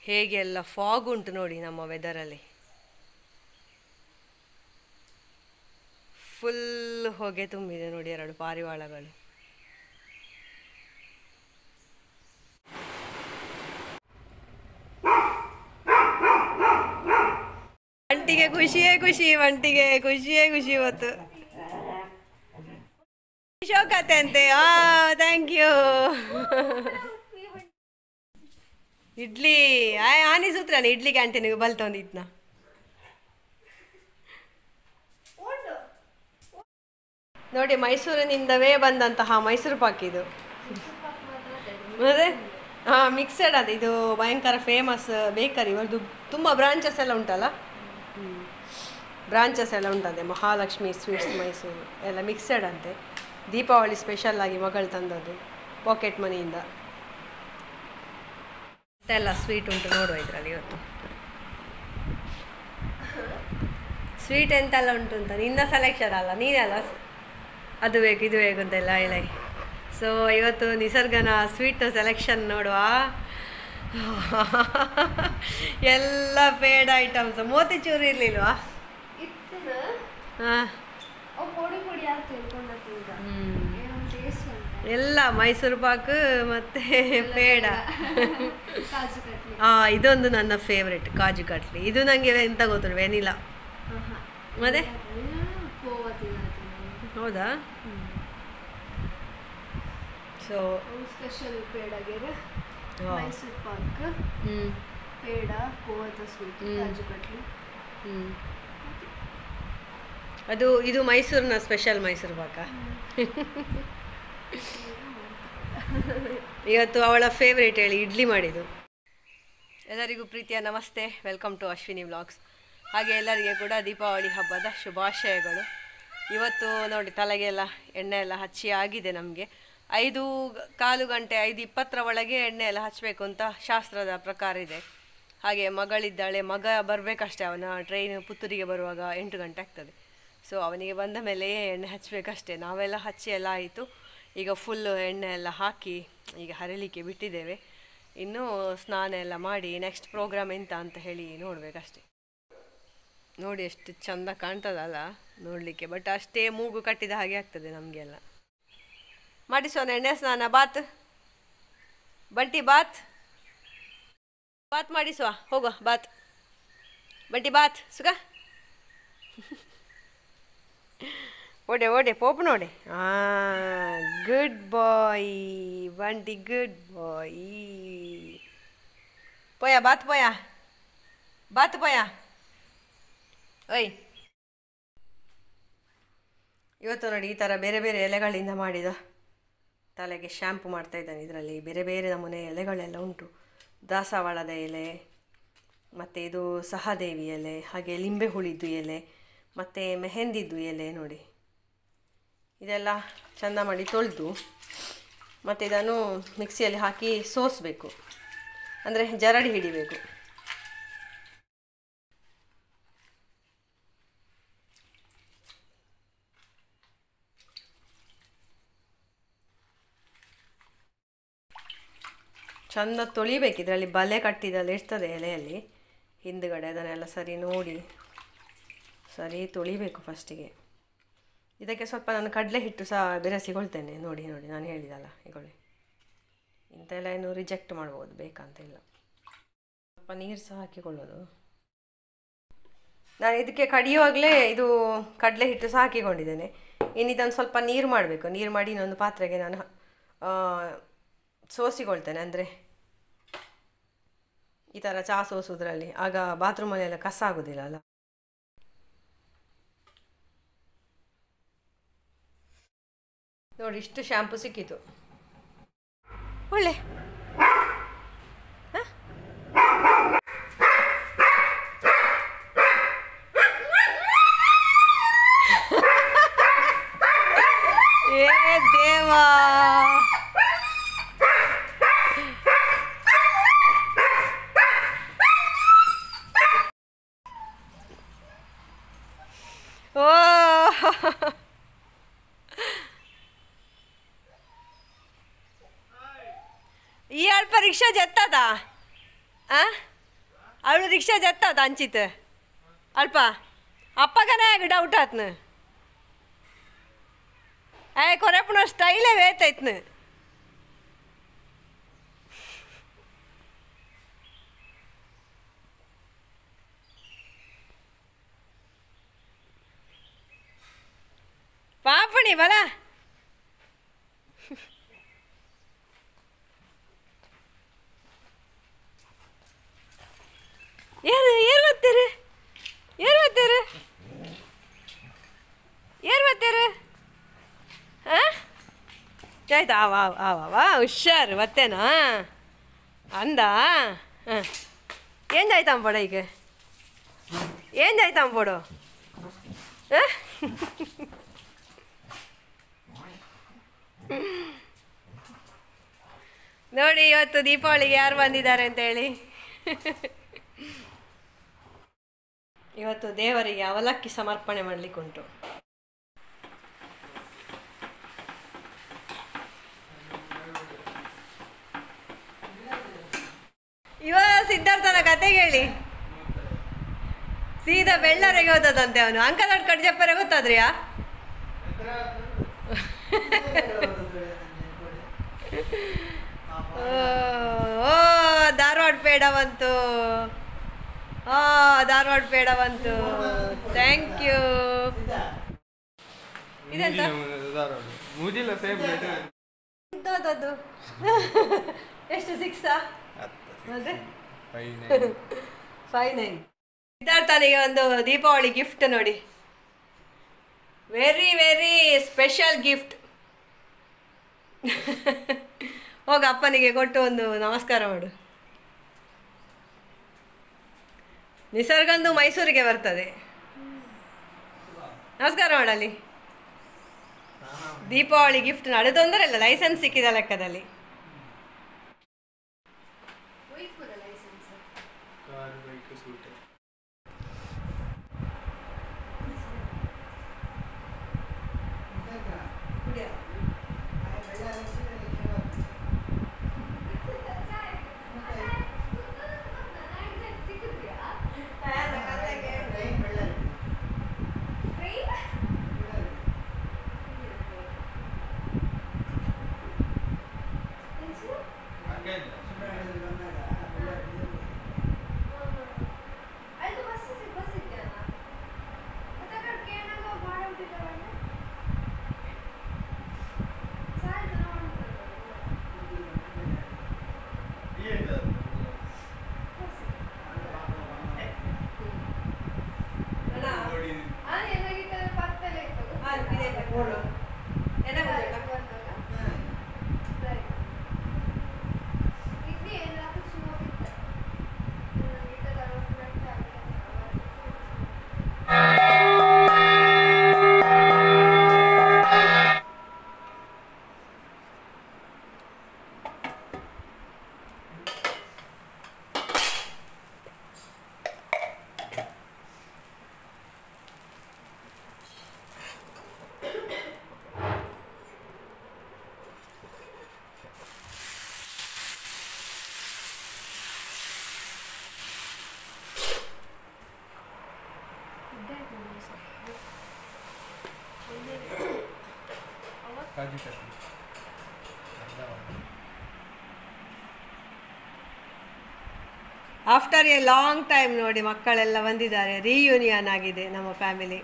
ಹೇಗೆ ಎಲ್ಲ ಫಾಗ್ ಉಂಟು ನೋಡಿ ನಮ್ಮ ವೆದರಲ್ಲಿ. ಫುಲ್ ಹೊಗೆ ತುಂಬಿದೆ ನೋಡಿ, 2 ಪಾರಿವಾಳಗಳು. ಒಂಟಿಗೆ ಖುಷಿಯೇ ಖುಷಿ, ಒಂಟಿಗೆ ಖುಷಿಯೇ ಖುಷಿ ಇವತ್ತು. ಶೋಕತೆ ಅಂತೆ. Thank you. ಇಡ್ಲಿ ಆನಿ ಸೂತ್ರನ ಇಡ್ಲಿ ಕ್ಯಾಂಟೀನಿಗೆ ಬಲ್ತೊಂದಿತ್ನ. ನೋಡಿ, ಮೈಸೂರಿನಿಂದವೇ ಬಂದಂತಹ ಮೈಸೂರು ಪಾಕ್ ಇದು. ಅದೇ ಮಿಕ್ಸಡ್ ಅದು. ಇದು ಭಯಂಕರ ಫೇಮಸ್ ಬೇಕರಿ. ಇವರದು ತುಂಬ ಬ್ರಾಂಚಸ್ ಎಲ್ಲ ಉಂಟಲ್ಲ, ಬ್ರಾಂಚಸ್ ಎಲ್ಲ ಉಂಟಂತೆ. ಮಹಾಲಕ್ಷ್ಮಿ ಸ್ವೀಟ್ಸ್ ಮೈಸೂರು ಎಲ್ಲ ಮಿಕ್ಸಡ್ ಅಂತೆ. ದೀಪಾವಳಿ ಸ್ಪೆಷಲ್ ಆಗಿ ಮಗಳು ತಂದದ್ದು ಪಾಕೆಟ್ ಮನಿಯಿಂದ. ಎಲ್ಲ ಸ್ವೀಟ್ ಉಂಟು ನೋಡುವ ಇದರಲ್ಲಿ ಇವತ್ತು. ಸ್ವೀಟ್ ಎಂತೆಲ್ಲ ಉಂಟು ಅಂತ ನಿನ್ನ ಸೆಲೆಕ್ಷನ್ ಅಲ್ಲ, ನೀನೆಲ್ಲ ಅದು ಬೇಕು ಇದು ಬೇಕು ಅಂತೆಲ್ಲ ಹೇಳಿ. ಸೊ ಇವತ್ತು ನಿಸರ್ಗನ ಸ್ವೀಟ್ ಸೆಲೆಕ್ಷನ್ ನೋಡುವ. ಎಲ್ಲ ಪೇಡ ಐಟಮ್ಸ್. ಮೋತಿಚೂರು ಇರಲಿಲ್ವಾ? ಹಾಂ, ಎಲ್ಲ ಮೈಸೂರು ಪಾಕ್ ಮತ್ತು ಪೇಡ. ಇದೊಂದು ನನ್ನ ಫೇವ್ರೆಟ್, ಕಾಜು ಕಟ್ಲಿ. ಇದು ನನಗೆ ಎಂತ ಗೊತ್ತು, ವೆನಿಲಾ. ಮತ್ತೆ ಹೌದಾ? ಸೊ ಸ್ಪೆಷಲ್ ಪೇಡಾಗೆರೆ ಮೈಸೂರು ಪಾಕ್, ಪೇಡ, ಕೋವದ ಸ್ವೀಟ್, ಕಾಜು ಕಟ್ಲಿ. ಇದು ಮೈಸೂರಿನ ಸ್ಪೆಷಲ್ ಮೈಸೂರು ಪಾಕ. ಇವತ್ತು ಅವಳ ಫೇವ್ರೇಟ್ ಹೇಳಿ ಇಡ್ಲಿ ಮಾಡಿದ್ದು. ಎಲ್ಲರಿಗೂ ಪ್ರೀತಿಯ ನಮಸ್ತೆ, ವೆಲ್ಕಮ್ ಟು ಅಶ್ವಿನಿ ವ್ಲಾಗ್ಸ್. ಹಾಗೆ ಎಲ್ಲರಿಗೆ ಕೂಡ ದೀಪಾವಳಿ ಹಬ್ಬದ ಶುಭಾಶಯಗಳು. ಇವತ್ತು ನೋಡಿ, ತಲೆಗೆಲ್ಲ ಎಣ್ಣೆ ಎಲ್ಲ ಹಚ್ಚಿ ಆಗಿದೆ. ನಮಗೆ 5:15 ಗಂಟೆ 5:20 ಒಳಗೆ ಎಣ್ಣೆ ಎಲ್ಲ ಹಚ್ಚಬೇಕು ಅಂತ ಶಾಸ್ತ್ರದ ಪ್ರಕಾರ ಇದೆ. ಹಾಗೆ ಮಗಳಿದ್ದಾಳೆ, ಮಗ ಬರಬೇಕಷ್ಟೇ. ಅವನ ಟ್ರೈನ್ ಪುತ್ತೂರಿಗೆ ಬರುವಾಗ 8 ಗಂಟೆ ಆಗ್ತದೆ. ಸೊ ಅವನಿಗೆ ಬಂದ ಮೇಲೆ ಎಣ್ಣೆ ಹಚ್ಚಬೇಕಷ್ಟೇ. ನಾವೆಲ್ಲ ಹಚ್ಚಿ ಎಲ್ಲ ಆಯಿತು. ಈಗ ಫುಲ್ಲು ಎಣ್ಣೆ ಎಲ್ಲ ಹಾಕಿ ಈಗ ಹರಿಲಿಕ್ಕೆ ಬಿಟ್ಟಿದ್ದೇವೆ. ಇನ್ನೂ ಸ್ನಾನ ಎಲ್ಲ ಮಾಡಿ ನೆಕ್ಸ್ಟ್ ಪ್ರೋಗ್ರಾಮ್ ಎಂತ ಅಂತ ಹೇಳಿ ನೋಡಬೇಕಷ್ಟೆ. ನೋಡಿ ಎಷ್ಟು ಚಂದ ಕಾಣ್ತದಲ್ಲ ನೋಡಲಿಕ್ಕೆ, ಬಟ್ ಅಷ್ಟೇ ಮೂಗು ಕಟ್ಟಿದ ಹಾಗೆ ಆಗ್ತದೆ ನಮಗೆಲ್ಲ. ಮಾಡಿಸೋಣ ಎಣ್ಣೆ ಸ್ನಾನ. ಬಾತ್ ಬಂಟಿ, ಬಾತ್ ಮಾಡಿಸುವ. ಹೋಗುವ ಬಾತ್. ಬಂಟಿ ಬಾತ್ ಸುಖ. ಓಡೆ ಓಡೆ ಪೋಪು ನೋಡೆ. ಗುಡ್ ಬಾಯ್ ಬಂಟಿ, ಗುಡ್ ಬಾಯ್. ಪೋಯ ಬಾತ್, ಪೋಯ ಬಾತ್, ಪೋಯ. ಓಯ್, ಇವತ್ತು ನೋಡಿ ಈ ಥರ ಬೇರೆ ಬೇರೆ ಎಲೆಗಳಿಂದ ಮಾಡಿದ ತಲೆಗೆ ಶ್ಯಾಂಪು ಮಾಡ್ತಾ ಇದ್ದಾನೆ. ಇದರಲ್ಲಿ ಬೇರೆ ಬೇರೆ ನಮೂನೆ ಎಲೆಗಳೆಲ್ಲ ಉಂಟು. ದಾಸವಾಳದ ಎಲೆ, ಮತ್ತು ಇದು ಸಹದೇವಿ ಎಲೆ, ಹಾಗೆ ಲಿಂಬೆ ಹುಳಿದ್ದು ಎಲೆ, ಮತ್ತು ಮೆಹಂದಿದ್ದು ಎಲೆ. ನೋಡಿ ಇದೆಲ್ಲ ಚೆಂದ ಮಾಡಿ ತೊಳೆದು ಮತ್ತು ಇದನ್ನು ಮಿಕ್ಸಿಯಲ್ಲಿ ಹಾಕಿ ಸೋಸಬೇಕು, ಅಂದರೆ ಜರಡಿ ಹಿಡಿಬೇಕು. ಚೆಂದ ತೊಳಿಬೇಕು. ಇದರಲ್ಲಿ ಬಲೆ ಕಟ್ಟಿದಲ್ಲಿ ಇರ್ತದೆ ಎಲೆಯಲ್ಲಿ ಹಿಂದುಗಡೆ, ಅದನ್ನೆಲ್ಲ ಸರಿ ನೋಡಿ ಸರಿ ತೊಳಿಬೇಕು ಫಸ್ಟಿಗೆ. ಇದಕ್ಕೆ ಸ್ವಲ್ಪ ನಾನು ಕಡಲೆ ಹಿಟ್ಟು ಸಹ ಬೆರೆಸಿಕೊಳ್ತೇನೆ. ನೋಡಿ ನೋಡಿ ನಾನು ಹೇಳಿದಲ್ಲ, ಇಗೊಳ್ಳಿ. ಇಂಥೆಲ್ಲ ಏನು ರಿಜೆಕ್ಟ್ ಮಾಡ್ಬೋದು, ಬೇಕಂತಿಲ್ಲ. ಸ್ವಲ್ಪ ನೀರು ಸಹ ಹಾಕಿಕೊಳ್ಳೋದು. ನಾನು ಇದಕ್ಕೆ ಕಡಿಯುವಾಗಲೇ ಇದು ಕಡಲೆ ಹಿಟ್ಟು ಸಹ ಹಾಕಿಕೊಂಡಿದ್ದೇನೆ. ಇನ್ನು ಇದನ್ನು ಸ್ವಲ್ಪ ನೀರು ಮಾಡಬೇಕು. ನೀರು ಮಾಡಿ ಇನ್ನೊಂದು ಪಾತ್ರೆಗೆ ನಾನು ಸೋಸಿಕೊಳ್ತೇನೆ. ಅಂದರೆ ಈ ಥರ ಚಹಾ ಸೋಸೋದ್ರಲ್ಲಿ ಆಗ ಬಾತ್ರೂಮಲ್ಲೆಲ್ಲ ಕಸ ಆಗೋದಿಲ್ಲ ಅಲ್ಲ. ನೋಡಿ ಇಷ್ಟು ಶ್ಯಾಂಪು ಸಿಕ್ಕಿತು. ಒಳ್ಳೆ ಏ ದೇವಾ, ಓ ಈ ಅಲ್ಪ ರಿಕ್ಷಾ ಜತ್ತದ. ಅವಳು ರಿಕ್ಷಾ ಜತ್ತಾತ ಅಂಚಿತ್ ಅಲ್ಪ ಅಪ್ಪಗನೇ ಡೌಟ್ ಆತ್ನ ಕೊರೆಪುನ ಸ್ಟೈಲೇ ವೇತೈತ್ನ ಪಾಪಣಿ ಬಲ ಏರ್ ಬರ್ತೀರಿ ಆಯ್ತು ಆವಾ ಹುಷಾರು ಮತ್ತೇನಾ ಅಂದ ಹಾಂ ఏందాಯ್ತಾం పొడ ಈಗ ఏందాಯ್ತಾం పొಡು ನೋಡಿ ಇವತ್ತು ದೀಪಾವಳಿಗೆ ಯಾರು ಬಂದಿದ್ದಾರೆ ಅಂತ ಹೇಳಿ ಇವತ್ತು ದೇವರಿಗೆ ಅವಲಕ್ಕಿ ಸಮರ್ಪಣೆ ಮಾಡಲಿಕ್ಕುಂಟು. ಇವ ಸಿದ್ಧಾರ್ಥನ ಕತೆ ಕೇಳಿ ಸೀದಾ ಬೆಳ್ಳರಿಗೆ ಹೋದದಂತೆ ಅವನು ಅಂಕದೊಡ್ಡ ಕಡ್ಜಪ್ಪರೆ ಗೊತ್ತಾದ್ರಿಯಾ ಓ ಧಾರವಾಡ ಪೇಡ ಬಂತು ಧಾರವಾಡ ಪೇಡ ಬಂತು ಥ್ಯಾಂಕ್ ಯು ಇದೆಂತ ಎಷ್ಟು 6 ಮತ್ತೆ 5-9 ಸಿದ್ಧಾರ್ಥನಿಗೆ ಒಂದು ದೀಪಾವಳಿ ಗಿಫ್ಟ್ ನೋಡಿ ವೆರಿ ವೆರಿ ಸ್ಪೆಷಲ್ ಗಿಫ್ಟ್ ಹೋಗ ಅಪ್ಪನಿಗೆ ಕೊಟ್ಟು ಒಂದು ನಮಸ್ಕಾರ ಮಾಡು. ನಿಸರ್ಗಂದು ಮೈಸೂರಿಗೆ ಬರ್ತದೆ ನಮಸ್ಕಾರ ಮಾಡಲಿ ದೀಪಾವಳಿ ಗಿಫ್ಟ್ ನಡೆ ತೊಂದರೆ ಇಲ್ಲ ಲೈಸೆನ್ಸ್ ಸಿಕ್ಕಿದ ಲೆಕ್ಕದಲ್ಲಿ ಆಫ್ಟರ್ ಎ ಲಾಂಗ್ ಟೈಮ್ ನೋಡಿ ಮಕ್ಕಳೆಲ್ಲ ಬಂದಿದ್ದಾರೆ, ರೀಯೂನಿಯನ್ ಆಗಿದೆ ನಮ್ಮ ಫ್ಯಾಮಿಲಿ.